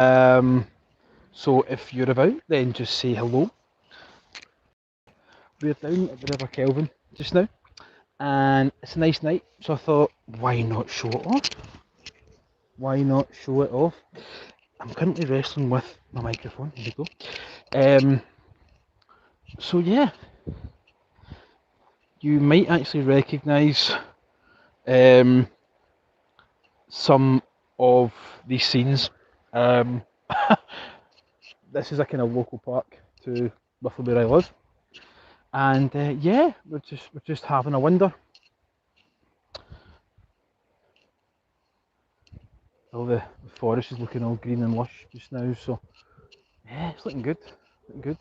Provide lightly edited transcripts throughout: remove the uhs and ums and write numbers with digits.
So if you're about, then just say hello. We're down at the River Kelvin just now, and it's a nice night, so I thought, why not show it off? Why not show it off? I'm currently wrestling with my microphone. Here we go. So yeah, you might actually recognise some of these scenes. This is a kind of local park to roughly where I live, and yeah, we're just having a wander. All the forest is looking all green and lush just now, so yeah, it's looking good. Looking good.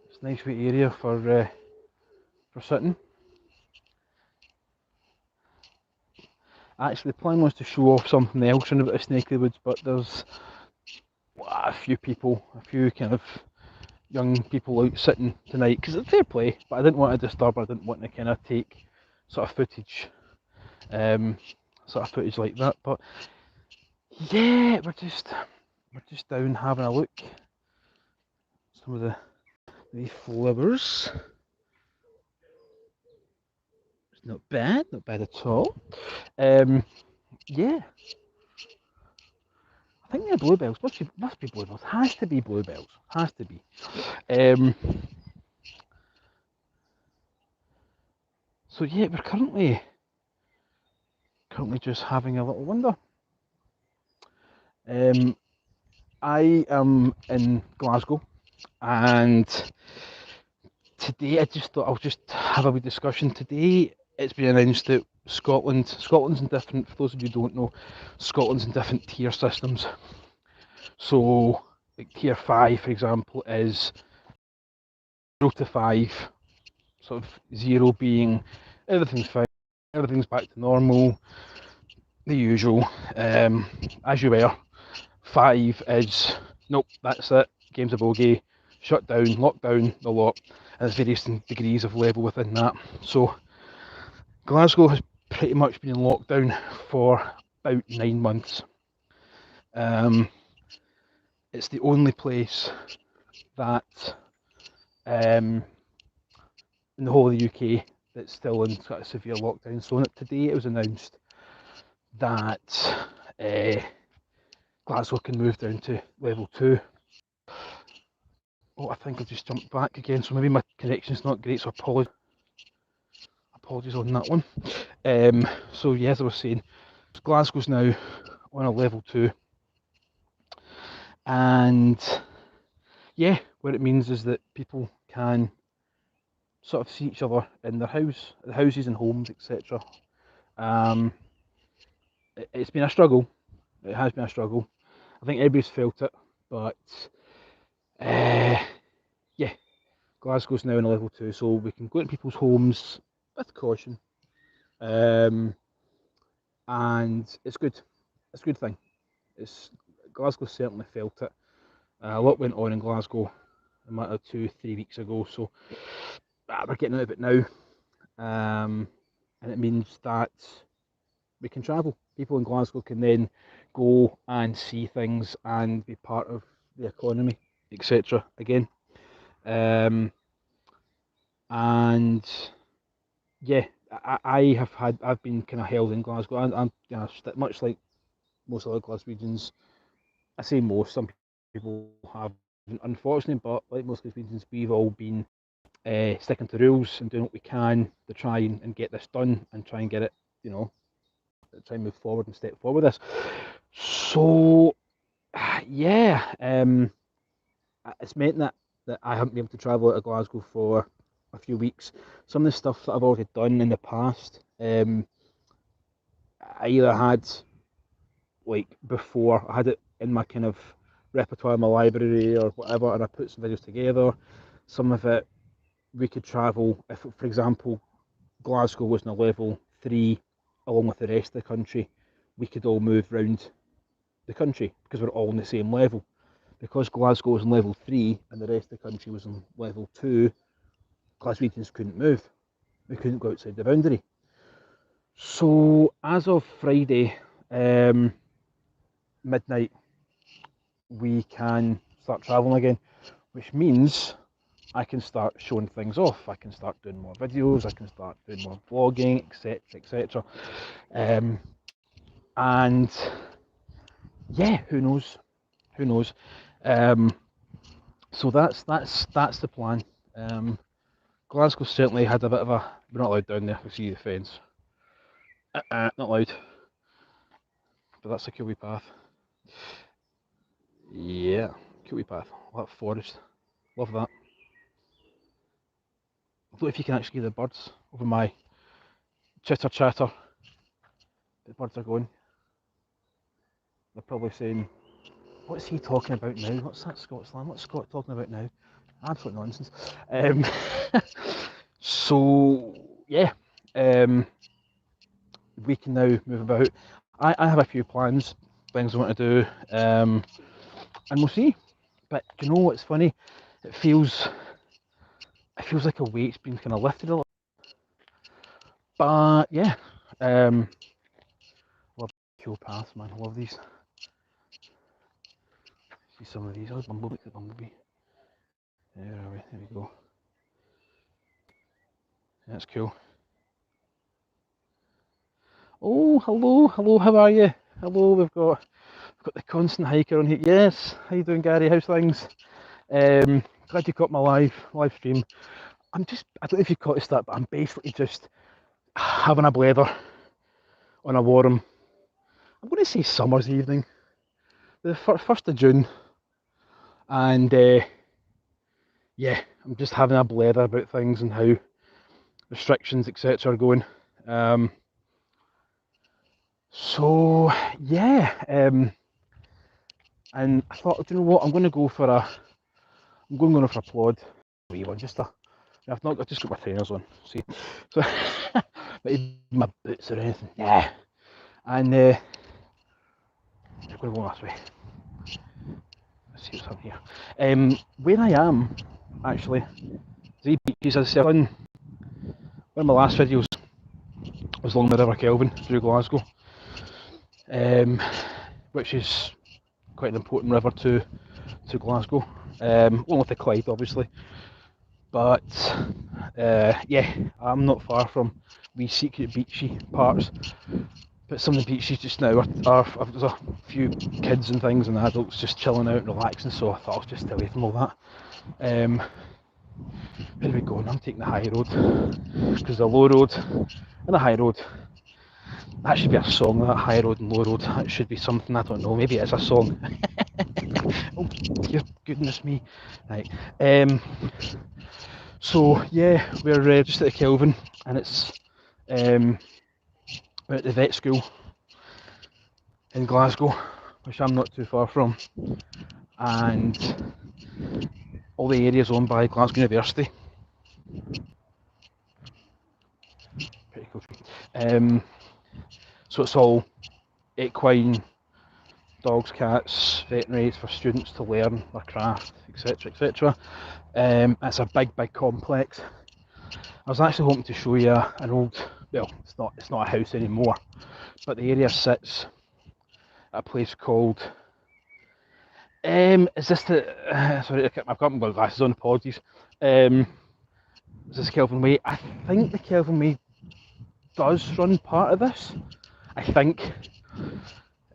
It's a nice wee area for sitting. Actually, the plan was to show off something else in about the Snakely Woods, but there's a few people, a few kind of young people out sitting tonight, because it's fair play, but I didn't want to disturb, I didn't want to kind of take sort of footage like that. But yeah, we're just down having a look. Some of the flowers. It's not bad at all. Yeah, I think they're bluebells. Must be bluebells. Has to be bluebells. Has to be. So yeah, we're currently just having a little wander. I am in Glasgow, and today I just thought I'll just have a wee discussion. Today it's been announced that Scotland's in different, for those of you who don't know, Scotland's in different tier systems. So like tier 5, for example, is 0 to 5, sort of 0 being everything's fine, everything's back to normal, the usual, as you were. 5 is nope, that's it, game's a bogey, shut down, lock down the lot, and there's various degrees of level within that. So Glasgow has pretty much been in lockdown for about 9 months. It's the only place that in the whole of the UK that's still in sort of severe lockdown. So today it was announced that Glasgow can move down to level 2. Oh, I think I've just jumped back again, so maybe my connection's not great, so apologies on that one. So yeah, as I was saying, Glasgow's now on a level 2, and yeah, what it means is that people can sort of see each other in their houses and homes, etc. It's been a struggle. It has been a struggle. I think everybody's felt it, but yeah, Glasgow's now in a level 2, so we can go into people's homes with caution, and it's good. It's a good thing. Glasgow certainly felt it. A lot went on in Glasgow a matter of 2-3 weeks ago, so we're getting out of it now, and it means that we can travel. People in Glasgow can then go and see things and be part of the economy, etc. again. And yeah, I've been kind of held in Glasgow. I'm much like most other Glaswegians. I say most, some people have, unfortunately, but like most Glaswegians, we've all been sticking to rules and doing what we can to try and get this done and try and get it, try and move forward and step forward with this. So yeah, it's meant that I haven't been able to travel out of Glasgow for a few weeks. Some of the stuff that I've already done in the past, I either had like before, I had it in my kind of repertoire in my library or whatever, and I put some videos together. Some of it we could travel if, for example, Glasgow was in a level 3 along with the rest of the country, we could all move round the country because we're all on the same level. Because Glasgow was in level 3 and the rest of the country was in level 2, Glaswegians couldn't move. We couldn't go outside the boundary. So as of Friday midnight, we can start travelling again, which means I can start showing things off. I can start doing more videos. I can start doing more vlogging, etc., etc. And yeah, who knows? Who knows? So that's the plan. Glasgow certainly had a bit of a. We're not allowed down there. We see the fence. Not allowed. But that's a cool wee path. Yeah, cool wee path. That forest. Love that. I don't know if you can actually hear the birds over my chitter chatter. The birds are going. They're probably saying, "What's he talking about now? What's that Scotsland? What's Scott talking about now?" Absolute nonsense. So yeah, we can now move about. I have a few plans, things I want to do, and we'll see. But do you know what's funny? It feels like a weight's been kind of lifted a little. But yeah, love cool paths, man. I love these. See some of these. Oh, bumblebee, the bumblebee. There are we. There we go. That's cool. Oh, hello, hello. How are you? Hello. We've got the constant hiker on here. Yes. How you doing, Gary? How's things? Glad you caught my live stream. I don't know if you caught that, but I'm basically just having a blather on a warm, I'm going to say summer's evening, the 1st of June, and yeah, I'm just having a blather about things and how restrictions, etc. are going. So yeah, and I thought, do you know what? I'm going to go for a plod. Wee one, I've just got my trainers on. See, so not even my boots or anything. Yeah, and I'm going to go this way. Let's see what's up here. Where I am, actually, the beaches, as I said, one of my last videos was along the River Kelvin through Glasgow, which is quite an important river to Glasgow, along with the Clyde, obviously. But yeah, I'm not far from these secret beachy parts. But some of the beaches just now are there's a few kids and things and adults just chilling out and relaxing, so I thought I'll just stay away from all that. Where are we going? I'm taking the high road, because the low road and the high road, that should be a song, that high road and low road. That should be something, I don't know, maybe it's a song. Oh dear goodness me. Right. So yeah, we're just at the Kelvin, and it's we're at the vet school in Glasgow, which I'm not too far from, and all the areas owned by Glasgow University. Pretty cool. So it's all equine, dogs, cats, veterinaries for students to learn their craft, etc., etc. It's a big complex. I was actually hoping to show you an old, well, it's not a house anymore, but the area sits at a place called, is this the, sorry, I've got my glasses on, apologies. Is this Kelvin Way? I think the Kelvin Way does run part of this, I think.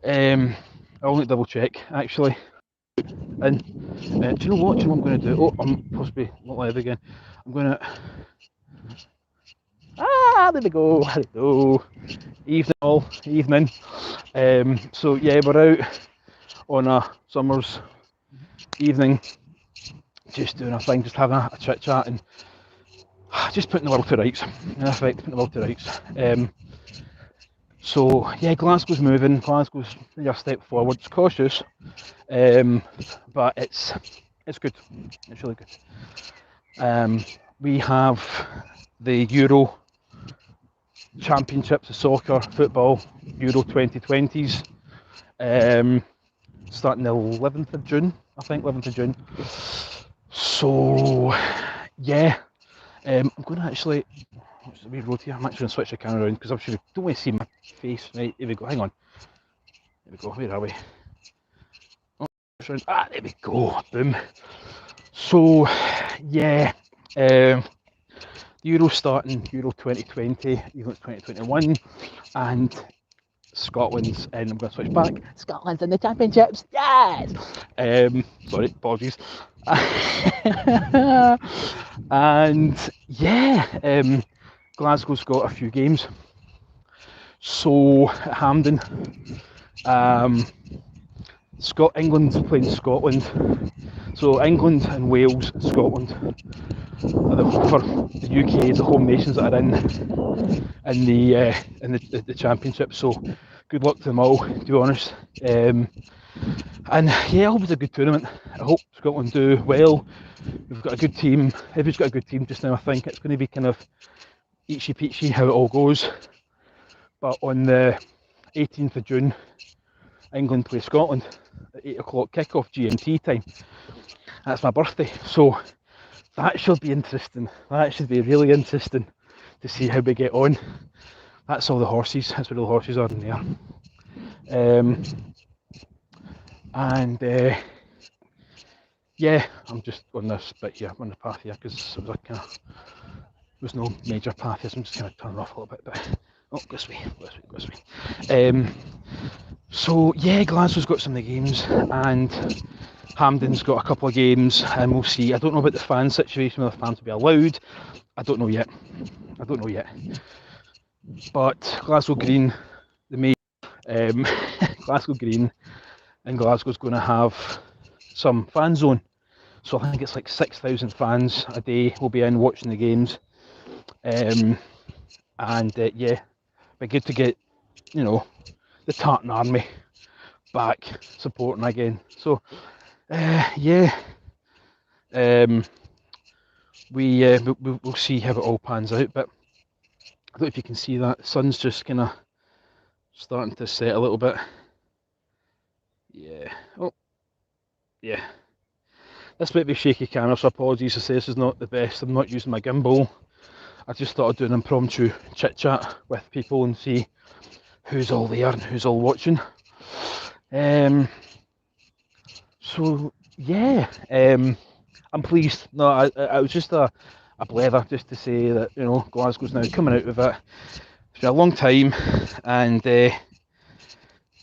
I'll need to double check, actually. And do you know what I'm going to do? Oh, I'm possibly not live again. I'm going to, there we go, hello, evening. So yeah, we're out on a summer's evening, just doing a thing, just having a chit chat and just putting the world to rights, in effect, putting the world to rights. So yeah, Glasgow's moving, Glasgow's a step forward, it's cautious, but it's good, it's really good. We have the Euro Championships of soccer, football, Euro 2020s, starting the 11th of June, I think, 11th of June. So, yeah, I'm going to actually, what's the wee road here? I'm actually going to switch the camera around because I'm sure you don't want to see my face. Right, here we go, hang on. Here we go, where are we? Oh, round. Ah, there we go. Boom. So, yeah. The Euro starting, Euro 2020, even 2021, and Scotland's, and I'm going to switch back. Scotland's in the championships, yes! Sorry, apologies. And yeah, Glasgow's got a few games. So at Hampden, England's playing Scotland. So England and Wales and Scotland are for the UK, the home nations that are in the championship. So good luck to them all, to be honest. And yeah, I hope it's a good tournament. I hope Scotland do well. We've got a good team. Everybody's got a good team just now. I think it's going to be kind of eachy peachy how it all goes. But on the 18th of June, England play Scotland at 8 o'clock kickoff GMT time. That's my birthday, so that should be interesting. That should be really interesting to see how we get on. That's all the horses. That's where all the horses are in there. And yeah, I'm just on this bit here, on the path here, because it was there was no major path here, so I'm just kind of turning off a little bit. But oh, go this way, go this way, go this way. So yeah, Glasgow's got some of the games, and Hampden's got a couple of games, and we'll see. I don't know about the fan situation, whether fans will be allowed. I don't know yet. But Glasgow Green, the main Glasgow Green, and Glasgow's going to have some fan zone. So I think it's like 6,000 fans a day will be in watching the games. Yeah, be good to get, the Tartan Army back supporting again. So yeah, we'll see how it all pans out. But I don't know if you can see that the sun's just kind of starting to set a little bit. Yeah. Oh, yeah. This might be shaky camera, so apologies. I say this is not the best. I'm not using my gimbal. I just thought I'd do an impromptu chit chat with people and see who's all there and who's all watching. So yeah, I'm pleased. No, I was just a blether just to say that Glasgow's now coming out of it. It's been a long time, and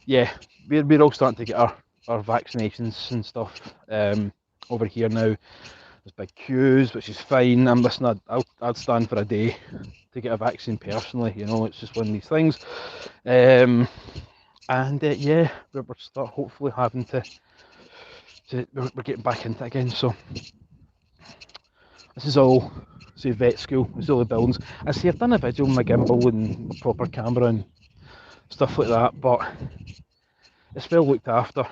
yeah, we're all starting to get our vaccinations and stuff over here now. There's big queues, which is fine. I'd stand for a day to get a vaccine personally. It's just one of these things. Yeah, we're hopefully having to we're getting back into it again. So this is all vet school. This is all the buildings. I see I've done a video with my gimbal and proper camera and stuff like that, but it's well looked after.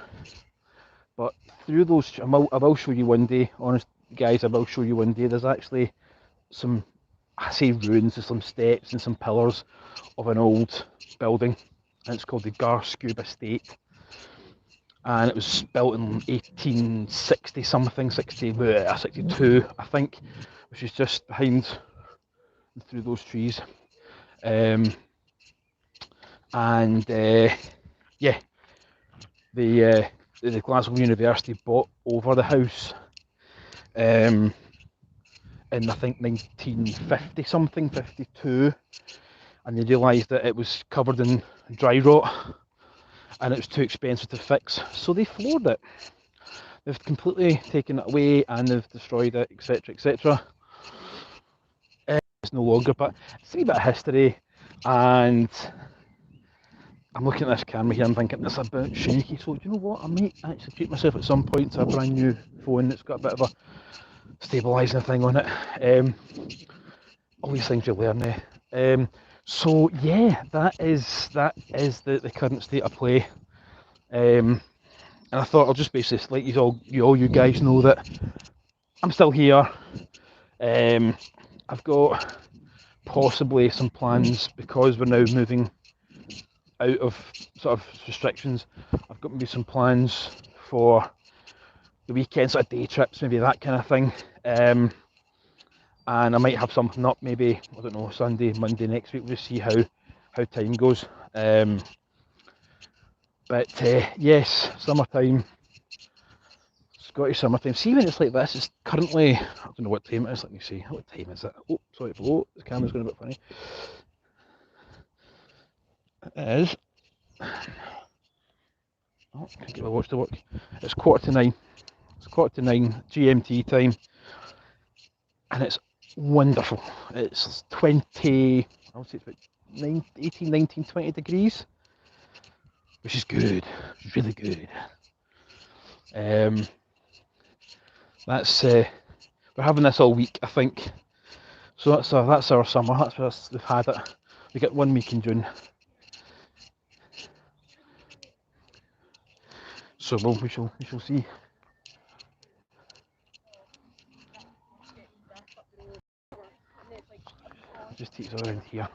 But through those, I will show you one day, honest guys, I will show you one day. There's actually some, I say ruins, there's some steps and some pillars of an old building, and it's called the Glasgow Estate. And it was built in 1860 something, 62 I think, which is just behind through those trees. Yeah, the Glasgow University bought over the house in I think 1950 something, 52, and they realised that it was covered in dry rot and it was too expensive to fix, so they floored it. They've completely taken it away and they've destroyed it, etc, etc. It's no longer, but it's a bit of history. And I'm looking at this camera here and thinking it's a bit shaky, so do you know what, I might actually treat myself at some point to a brand new phone that's got a bit of a stabilising thing on it. All these things you learn there. So yeah, that is the current state of play. And I thought I'll just basically let you guys know that I'm still here. I've got possibly some plans, because we're now moving out of sort of restrictions. I've got maybe some plans for the weekend, sort of day trips, maybe that kind of thing. And I might have something up maybe, I don't know, Sunday, Monday next week. We'll just see how time goes. But yes, summertime, Scottish summertime. See when it's like this, it's currently, I don't know what time it is, let me see. What time is it? Oh, sorry, oh, the camera's going a bit funny. It is. Oh, I can't get my watch to work. It's 9:15. It's 9:15 GMT time. And it's wonderful. It's 20, I would say it's about 18, 19, 20 degrees, which is good. It's really good. That's we're having this all week, I think. So that's our summer. That's where we've had it. We get 1 week in June. So we shall see. Just takes around here.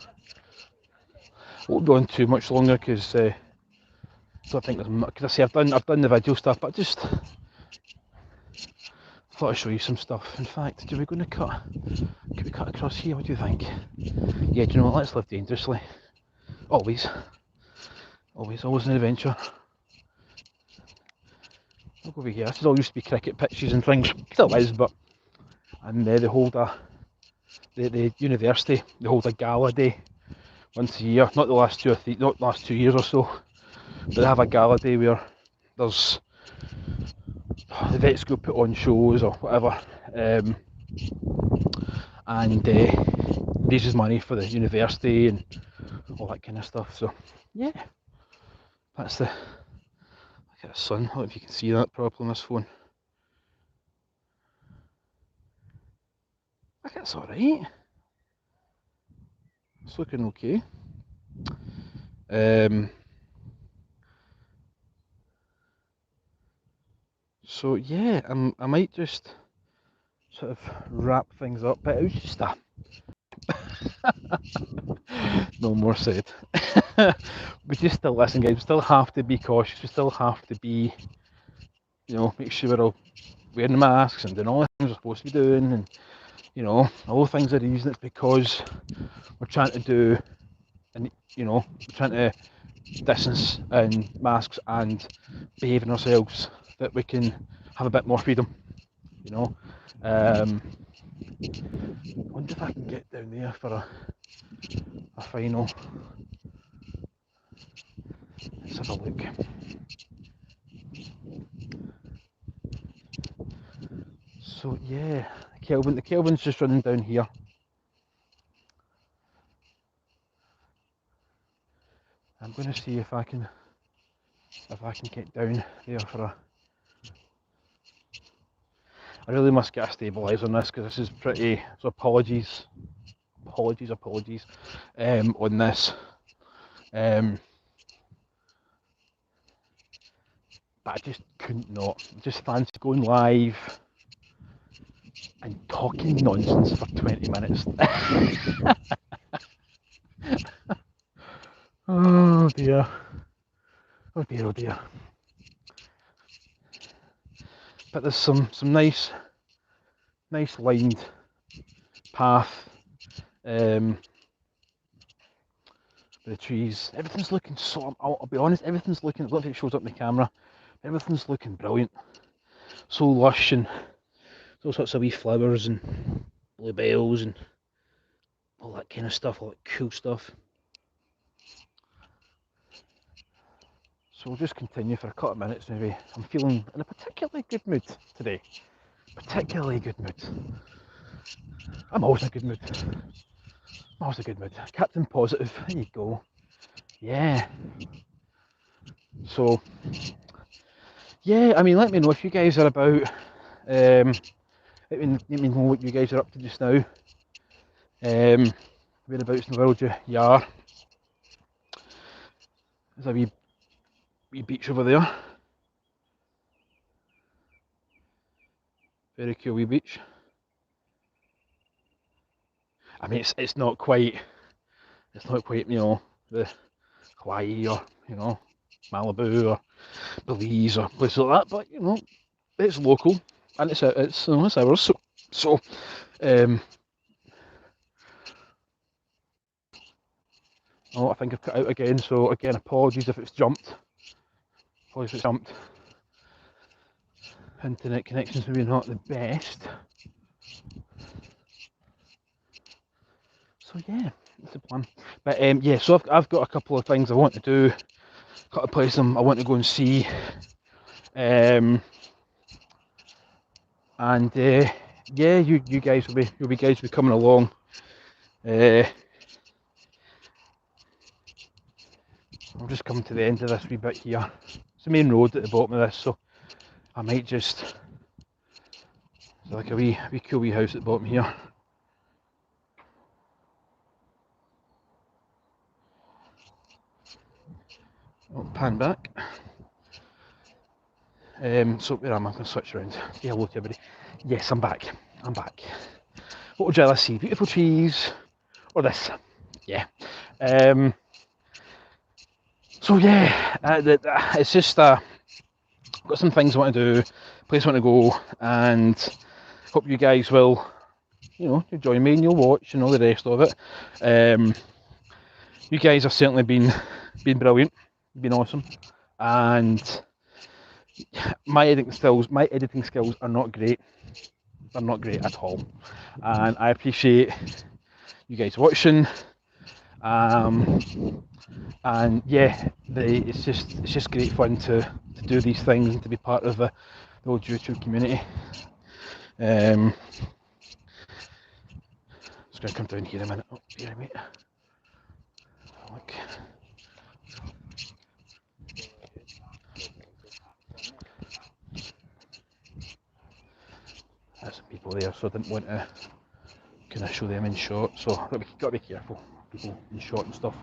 Won't go on too much longer because I don't think there's much. Because I say I've done the video stuff, but just thought I'd show you some stuff. In fact, do we going to cut? Could we cut across here? What do you think? Yeah, do you know what? Let's live dangerously. Always an adventure. I'll go over here. This is all used to be cricket pitches and things. Still is, but and they hold the university. They hold a gala day once a year. Not the last 2 or 3, not the last 2 years or so, but they have a gala day where there's the vet school put on shows or whatever, and raises money for the university and all that kind of stuff. So yeah, that's the look at the sun. I don't know if you can see that properly on this phone. I think it's alright. It's looking okay. So yeah, I might just sort of wrap things up, but it was just a no more said. We just still listen, guys. We still have to be cautious. We still have to be, make sure we're all wearing masks and doing all the things we're supposed to be doing, and all the things are using it because we're trying to do, and we're trying to distance and masks and behaving ourselves that we can have a bit more freedom. I wonder if I can get down there for a final. Let's have a look. So yeah, the Kelvin's just running down here. I'm going to see if I can get down there for a. I really must get a stabiliser on this because this is pretty. So apologies on this. But I just couldn't not. Just fancy going live and talking nonsense for 20 minutes. Oh dear. Oh dear, oh dear. But there's some nice lined path with the trees. Everything's looking so, I'll be honest, everything's looking, I don't think it shows up in the camera, everything's looking brilliant. So lush, and all sorts of wee flowers and bluebells and all that kind of stuff, all that cool stuff. So we'll just continue for a couple of minutes maybe. I'm feeling in a particularly good mood today. Particularly good mood. I'm always in a good mood. Always a good mood. Captain Positive, there you go. Yeah. So, yeah, I mean, let me know if you guys are about. Let me know what you guys are up to just now. Whereabouts in the world you are. There's a wee beach over there. Very cool wee beach. I mean, it's not quite the Hawaii or Malibu or Belize or places like that, but it's local and it's ours. So I think I've cut out again. So again, apologies if it's jumped. internet connection's maybe not the best. So yeah, that's the plan. But yeah, so I've got a couple of things I want to do, a couple of places I want to go and see. And yeah, you guys will be coming along. I'm just coming to the end of this wee bit here. It's the main road at the bottom of this, so I might just like a wee cool wee house at the bottom here. I'll pan back. So where am I? I'm going to switch around. Say hello to everybody. Yes, I'm back. I'm back. What would you rather see? Beautiful trees or this? Yeah. So yeah, it's just got some things I want to do, place I want to go, and hope you guys will, join me and you'll watch and all the rest of it. You guys have certainly been brilliant, been awesome, and my editing skills are not great. They're not great at all, and I appreciate you guys watching. And yeah, it's just great fun to do these things and to be part of the old YouTube community. Just gonna come down here a minute. Oh, here, mate. Look. There's some people there, so I didn't want to kind of show them in shot. So got to be careful, people in shot and stuff.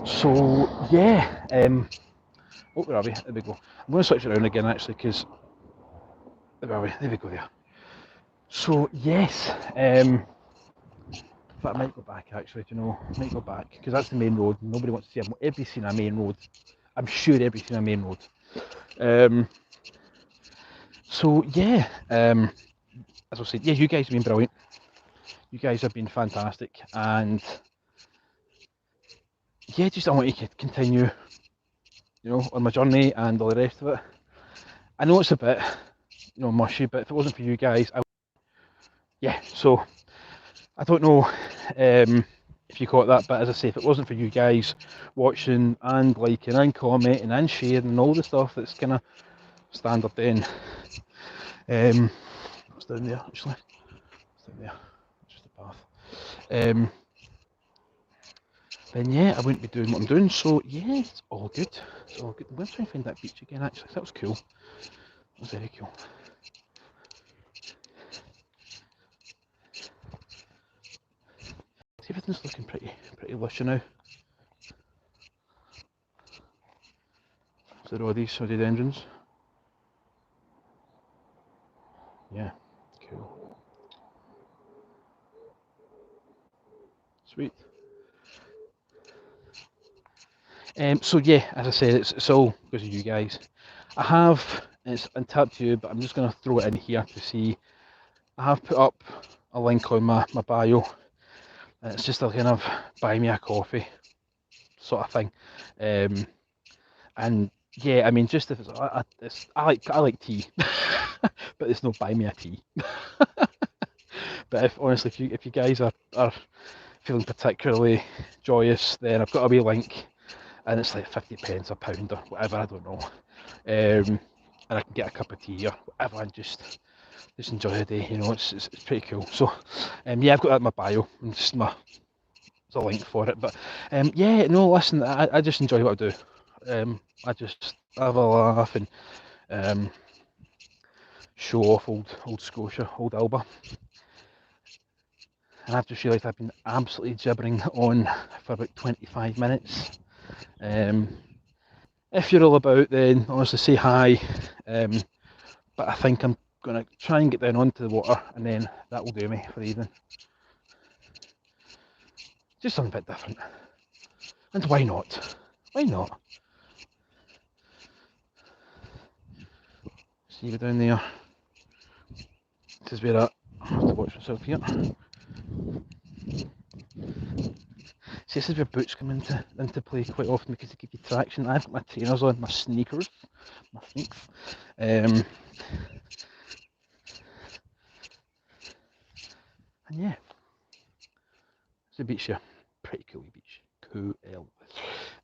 So yeah, oh, where are we? There we go. I'm going to switch around again actually, because where are we? There we go there. So yes, but I might go back actually. I might go back because that's the main road. Nobody wants to see every scene a main road. I'm sure every scene a main road. So yeah, as I said, yeah, you guys have been brilliant. You guys have been fantastic, and yeah, just I want to continue, on my journey and all the rest of it. I know it's a bit, mushy, but if it wasn't for you guys, yeah. So I don't know if you caught that, but as I say, if it wasn't for you guys watching and liking and commenting and sharing and all the stuff that's kind of standard, then what's down there actually? What's down there? It's just a path. Then yeah, I wouldn't be doing what I'm doing. So yeah, it's all good. It's all good. I'm going to try and find that beach again actually. That was cool. That was very cool. See, everything's looking pretty lush now. Is there all these rhododendrons? Yeah, cool. Sweet. So yeah, as I said, it's all because of you guys. I have, it's untapped to you, but I'm just going to throw it in here to see. I have put up a link on my bio. It's just a kind of buy me a coffee sort of thing. And yeah, I mean, just if I like tea, but it's no buy me a tea. But honestly, if you guys are feeling particularly joyous, then I've got a wee link, and it's like 50p a pound or whatever, I don't know. And I can get a cup of tea or whatever and just enjoy the day. It's pretty cool. So yeah, I've got that in my bio and just there's a link for it. But yeah, no, listen, I just enjoy what I do. I just have a laugh and show off old Scotia, old Alba. And I've just realised I've been absolutely gibbering on for about 25 minutes. If you're all about, then honestly say hi. But I think I'm going to try and get down onto the water, and then that will do me for the evening. Just something a bit different. And why not? Why not? See you down there. This is where I have to watch myself here. See, this is where boots come into play quite often because they give you traction. I've got my trainers on, my sneakers, my sneaks. And yeah, it's a beach here. Pretty cool beach. Cool.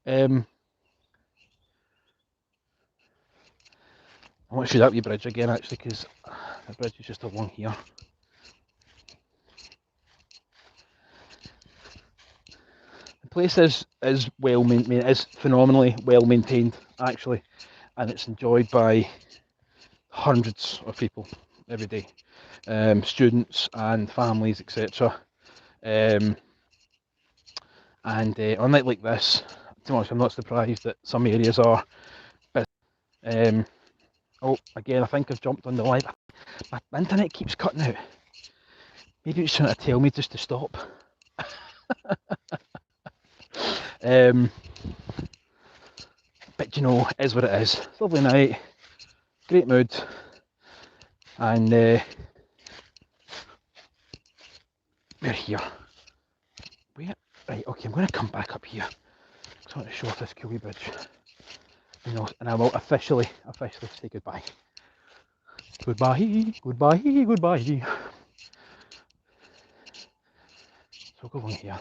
I want to show that wee bridge again actually, because the bridge is just along here. The place is well maintained. Is phenomenally well maintained actually, and it's enjoyed by hundreds of people every day, students and families, etc. And on a night like this, to be honest, I'm not surprised that some areas are. But oh, again, I think I've jumped on the live. My internet keeps cutting out. Maybe it's trying to tell me just to stop. But you know, it is what it is. It's a lovely night, great mood, and we're here. Right, okay, I'm going to come back up here. I want to show off this cool wee bridge. And I will officially say goodbye. Goodbye, goodbye, goodbye. So we'll go along here.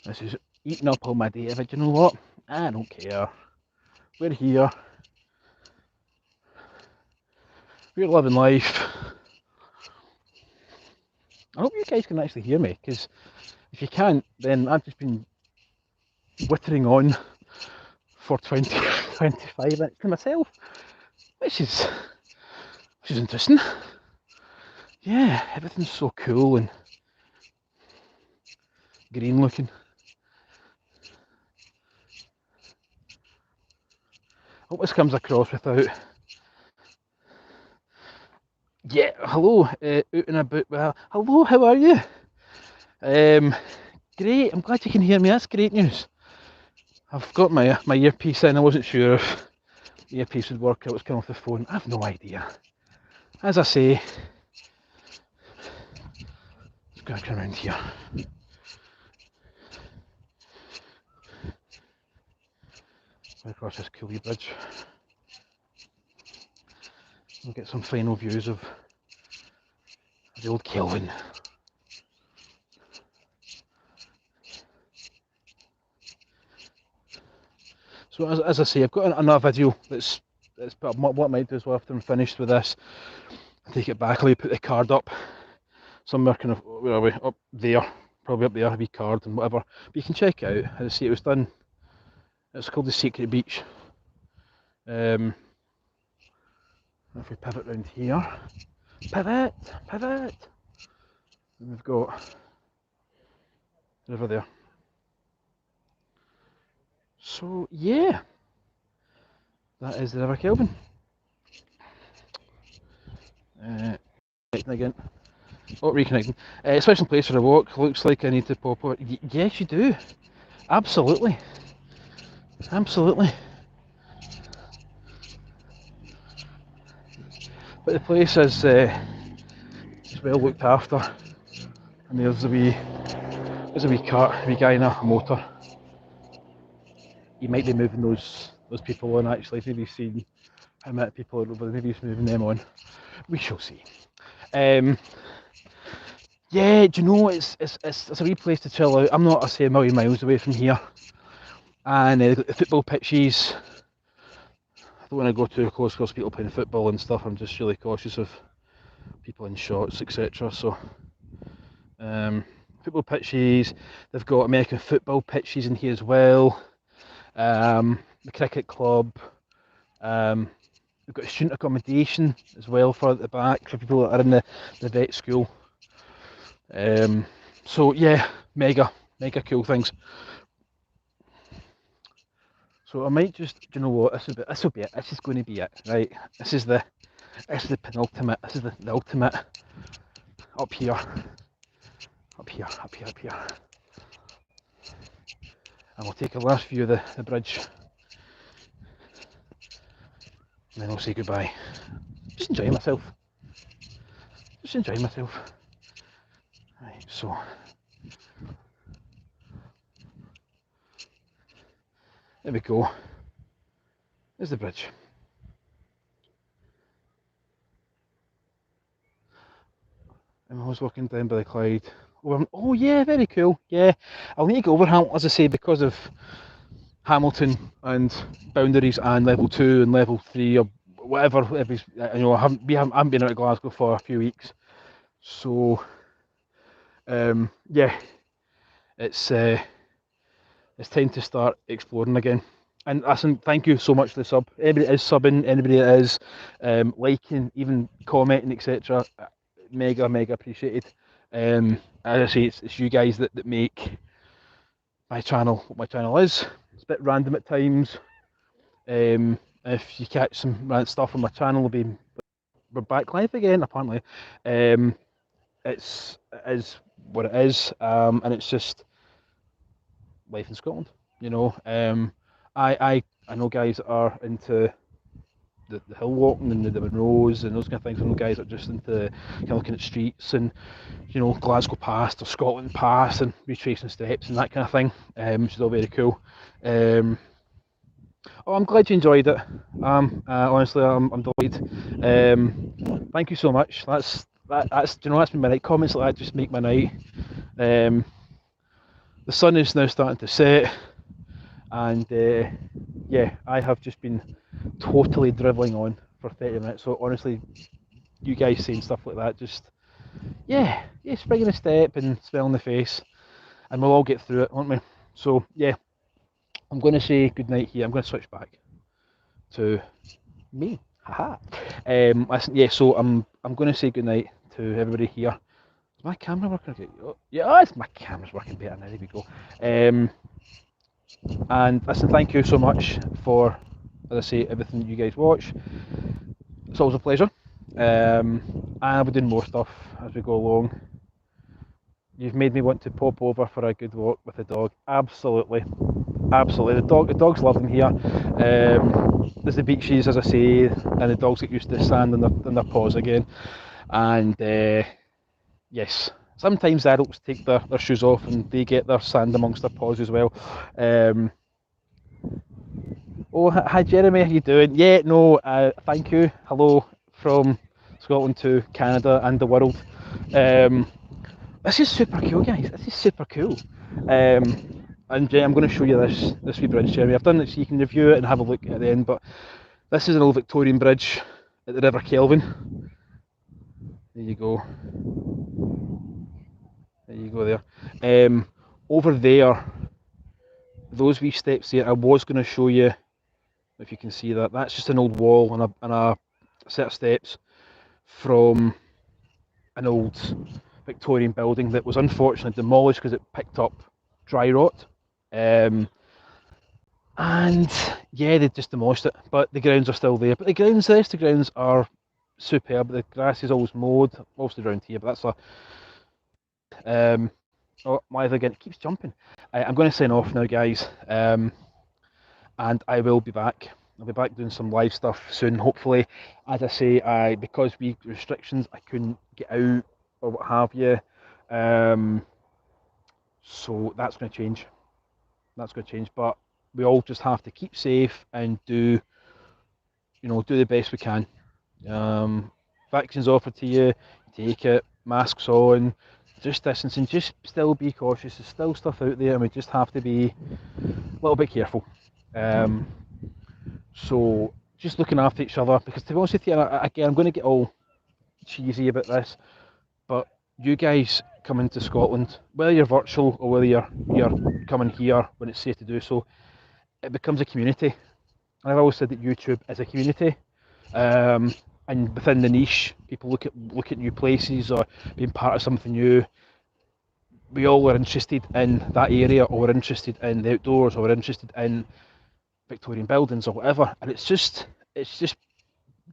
This is eating up all my day, but you know what? I don't care. We're here. We're living life. I hope you guys can actually hear me, because if you can't, then I've just been whittering on for 20, 25 minutes to myself, which is interesting. Yeah, everything's so cool and green looking. I hope this comes across without. Yeah, hello, out and about. Well, hello, how are you? Great, I'm glad you can hear me. That's great news. I've got my earpiece in. I wasn't sure if the earpiece would work. It was coming off the phone. I have no idea. As I say, just going to come around here. Across this cool wee bridge. We'll get some final views of the old Kelvin. So as I say, I've got another video that's what I might do is, well, after I'm finished with this, I take it back, I'll put the card up somewhere, kind of, where are we, up there, probably up there, a wee card and whatever, but you can check it out. As I say, it was done, it's called the Secret Beach. If we pivot round here, pivot, and we've got the river there. So yeah, that is the River Kelvin. Connecting again. Oh, reconnecting. Special place for a walk. Looks like I need to pop over. Yes, you do. Absolutely. Absolutely. But the place is well looked after. And there's a wee cart, a wee guy in a motor. He might be moving those people on actually. Maybe he's seen how many people are over. Maybe he's moving them on. We shall see. Yeah, do you know, it's a wee place to chill out. I'm not, I say, a million miles away from here. And they've got the football pitches. I don't want to go too close because people playing football and stuff. I'm just really cautious of people in shots, etc. So, football pitches. They've got American football pitches in here as well. The cricket club. We've got student accommodation as well for at the back for people that are in the vet school. So yeah, mega cool things. So I might just, do you know what? This will be it. This is going to be it, right? This is the penultimate. This is the ultimate. Up here, up here. And we'll take a last view of the bridge, and then I'll say goodbye. Just enjoying myself. Right, so there we go. There's the bridge. I was walking down by the Clyde. Oh yeah, very cool. Yeah, I'll need to go over Hamilton, as I say, because of Hamilton and boundaries and level 2 and level 3 or whatever. I haven't been out of Glasgow for a few weeks, so yeah, it's uh, it's time to start exploring again. And listen, thank you so much for the sub. Anybody that is subbing, anybody that is liking, even commenting, etc. Mega, mega appreciated. As I say, it's you guys that make my channel what my channel is. It's a bit random at times. If you catch some random stuff on my channel, we're back live again. Apparently, it is what it is, and it's just life in Scotland. You know, I know guys that are into the hill walking and the Monroes and those kind of things. I know guys that are just into kind of looking at streets and Glasgow past or Scotland past and retracing steps and that kind of thing, which is all very cool. I'm glad you enjoyed it. Honestly, I'm delighted. Thank you so much. That's that's been my night. Comments like that just make my night. The sun is now starting to set, and yeah, I have just been totally dribbling on for 30 minutes. So honestly, you guys saying stuff like that, just yeah, springing a step and smelling the face, and we'll all get through it, won't we? So yeah, I'm going to say good night here. I'm going to switch back to me. Haha. Listen, yeah. So I'm going to say good night to everybody here. Is my camera working? Okay. Oh, yeah, my camera's working better now. There we go. And listen, thank you so much for, as I say, everything that you guys watch. It's always a pleasure. And I'll be doing more stuff as we go along. You've made me want to pop over for a good walk with the dog. Absolutely, absolutely. The dogs love them here. There's the beaches, as I say, and the dogs get used to sand on their paws again. And yes, sometimes the adults take their shoes off and they get their sand amongst their paws as well. Oh, hi Jeremy, how you doing? Yeah, no, thank you. Hello from Scotland to Canada and the world. This is super cool, guys. This is super cool. And I'm going to show you this wee bridge, Jeremy. I've done it so you can review it and have a look at the end. But this is an old Victorian bridge at the River Kelvin. There you go. There you go. There. Over there, those wee steps there. I was going to show you if you can see that. That's just an old wall and a set of steps from an old Victorian building that was unfortunately demolished because it picked up dry rot. And yeah, they just demolished it, but the grounds are still there. But the rest of the grounds are superb. The grass is always mowed, mostly around here, but that's a oh, my other again, it keeps jumping. I'm going to sign off now, guys, and I will be back. I'll be back doing some live stuff soon, hopefully. As I say, because we restrictions, I couldn't get out or what have you. So that's going to change. That's going to change, but we all just have to keep safe and do the best we can. Vaccines offered to you, take it. Masks on, just distancing. Just still be cautious. There's still stuff out there, and we just have to be a little bit careful. So just looking after each other, because to be honest with you, again, I'm going to get all cheesy about this, but you guys coming to Scotland, whether you're virtual or whether you're coming here when it's safe to do so, it becomes a community. And I've always said that YouTube is a community, and within the niche, people look at new places or being part of something new. We all are interested in that area, or we're interested in the outdoors, or we're interested in Victorian buildings or whatever, and it's just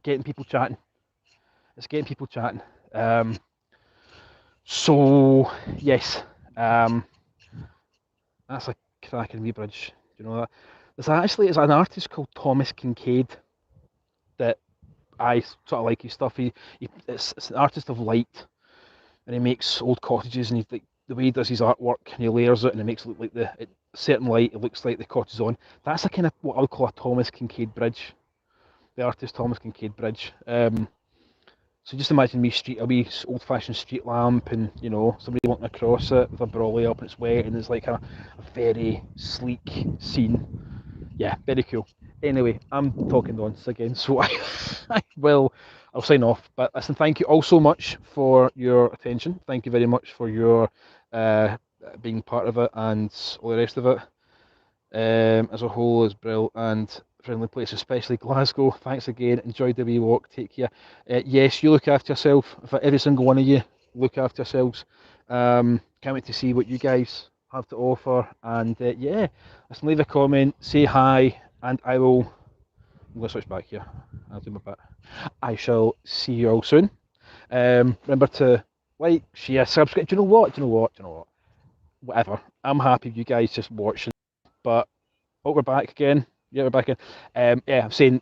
getting people chatting. It's getting people chatting. So yes, that's a cracking wee bridge. Do you know that? There's an artist called Thomas Kincaid that I sort of like his stuff. It's an artist of light, and he makes old cottages, and the way he does his artwork, and he layers it, and it makes it look like certain light. It looks like the cottage is on. That's a kind of what I would call a Thomas Kincaid bridge. The artist Thomas Kincaid bridge. So just imagine a wee old-fashioned street lamp, and you know somebody walking across it with a brolly up, and it's wet, and it's like a very sleek scene. Yeah, very cool. Anyway, I'm talking nonsense again, so I'll sign off. But listen, thank you all so much for your attention. Thank you very much for your being part of it and all the rest of it. As a whole, is brilliant and friendly place, especially Glasgow. Thanks again. Enjoyed the wee walk. Take care. Yes, you look after yourself. Every single one of you look after yourselves. Can't wait to see what you guys have to offer. And yeah, listen, leave a comment, say hi, and I will. I'm going to switch back here. I'll do my bit. I shall see you all soon. Remember to like, share, subscribe. Do you know what? Do you know what? Do you know what? Whatever. I'm happy with you guys just watching, but oh, we're back again. Yeah, we're back in. Yeah, I'm saying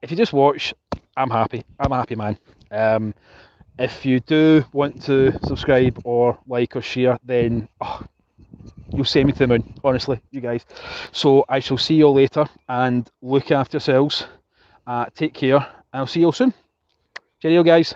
if you just watch, I'm happy. I'm a happy man. If you do want to subscribe or like or share, then you'll send me to the moon. Honestly, you guys. So I shall see you all later, and look after yourselves. Take care, and I'll see you all soon. Cheerio, guys.